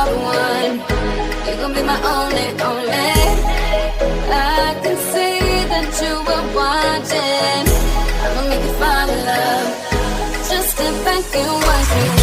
the one. You gon' be my only, only. I can see that you were watching. I'ma make you fall in love. Just sit back and watch me.